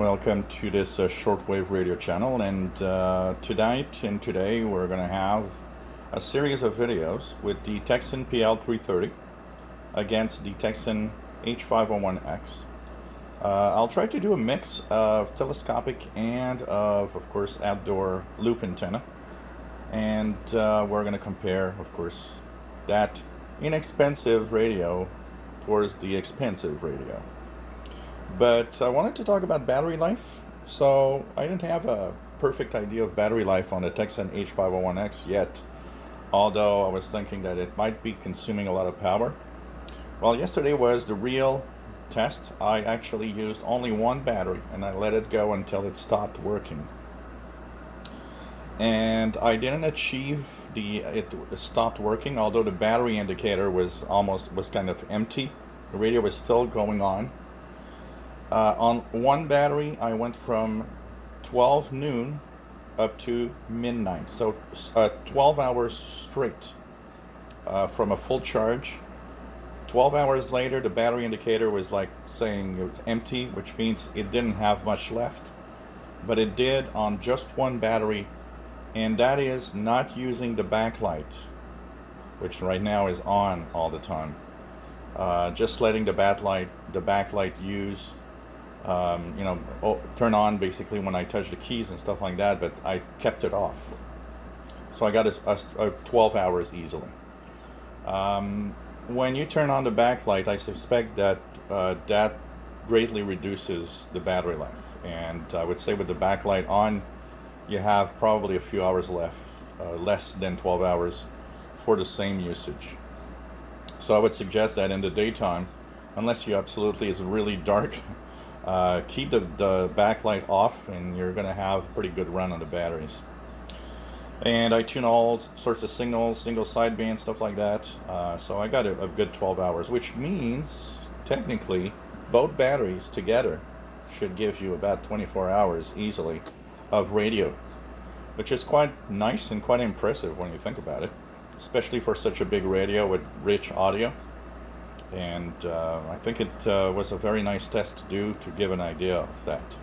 Welcome to this shortwave radio channel, and today we're going to have a series of videos with the Tecsun PL-330 against the Tecsun H-501X. I'll try to do a mix of telescopic and of course, outdoor loop antenna, and we're going to compare, of course, that inexpensive radio towards the expensive radio. But I wanted to talk about battery life. So I didn't have a perfect idea of battery life on the Tecsun H-501X yet, although I was thinking that it might be consuming a lot of power. Well, yesterday was the real test. I actually used only one battery and I let it go until it stopped working. And I didn't achieve it stopped working, although the battery indicator was kind of empty. The radio was still going on. On one battery, I went from 12 noon up to midnight, so 12 hours straight from a full charge. 12 hours later, the battery indicator was like saying it was empty, which means it didn't have much left, but it did on just one battery, and that is not using the backlight, which right now is on all the time. Just letting the backlight use turn on basically when I touch the keys and stuff like that, but I kept it off. So I got a 12 hours easily. When you turn on the backlight, I suspect that that greatly reduces the battery life. And I would say with the backlight on, you have probably a few hours left, less than 12 hours for the same usage. So I would suggest that in the daytime, unless you absolutely is really dark, keep the backlight off, and you're going to have a pretty good run on the batteries. And I tune all sorts of signals, single sideband, stuff like that. So I got a good 12 hours, which means technically both batteries together should give you about 24 hours easily of radio, which is quite nice and quite impressive when you think about it, especially for such a big radio with rich audio. And I think it was a very nice test to do to give an idea of that.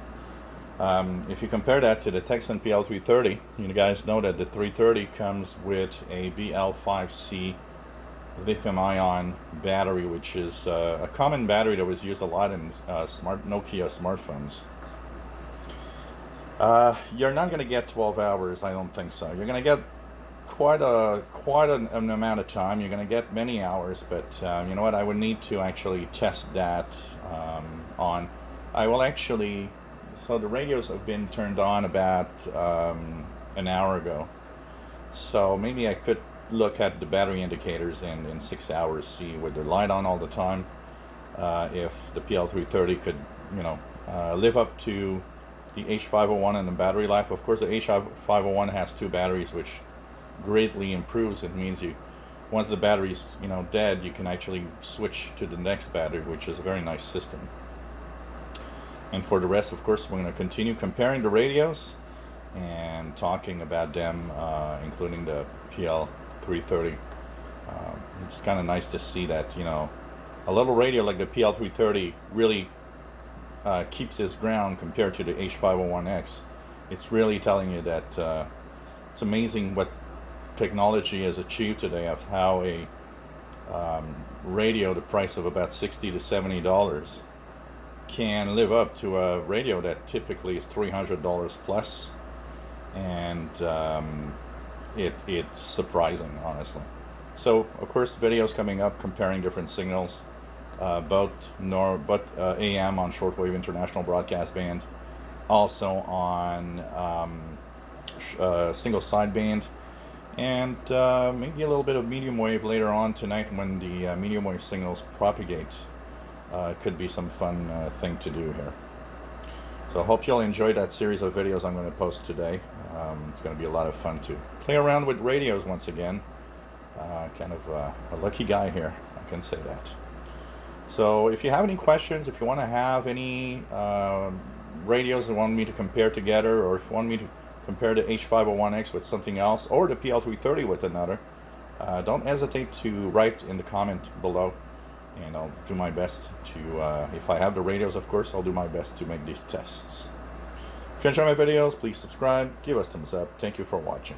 If you compare that to the Tecsun PL-330, you guys know that the 330 comes with a BL5C lithium-ion battery, which is a common battery that was used a lot in Nokia smartphones. You're not going to get 12 hours, I don't think so. You're going to get quite an amount of time. You're going to get many hours, but you know what, I would need to actually test that on. I will actually, so the radios have been turned on about an hour ago, so maybe I could look at the battery indicators and in 6 hours see with the light on all the time, if the PL-330 could live up to the H-501 and the battery life. Of course, the H-501 has two batteries, which greatly improves. It means once the battery's dead, you can actually switch to the next battery, which is a very nice system. And for the rest, of course, we're going to continue comparing the radios and talking about them, including the PL-330. It's kind of nice to see that a little radio like the PL-330 really keeps its ground compared to the H-501X. It's really telling you that it's amazing what technology has achieved today, of how a radio the price of about $60 to $70 can live up to a radio that typically is $300 plus, and it's surprising, honestly. So of course, videos coming up comparing different signals, both AM on shortwave international broadcast band, also on single sideband, and maybe a little bit of medium wave later on tonight when the medium wave signals propagate. Could be some fun thing to do here. So I hope you'll enjoy that series of videos I'm going to post today. It's going to be a lot of fun to play around with radios once again. Kind of a lucky guy here, I can say that. So if you have any questions, if you want to have any radios that want me to compare together, or if you want me to compare the H-501X with something else, or the PL-330 with another, don't hesitate to write in the comment below, and I'll do my best to, if I have the radios, of course, I'll do my best to make these tests. If you enjoy my videos, please subscribe, give us thumbs up. Thank you for watching.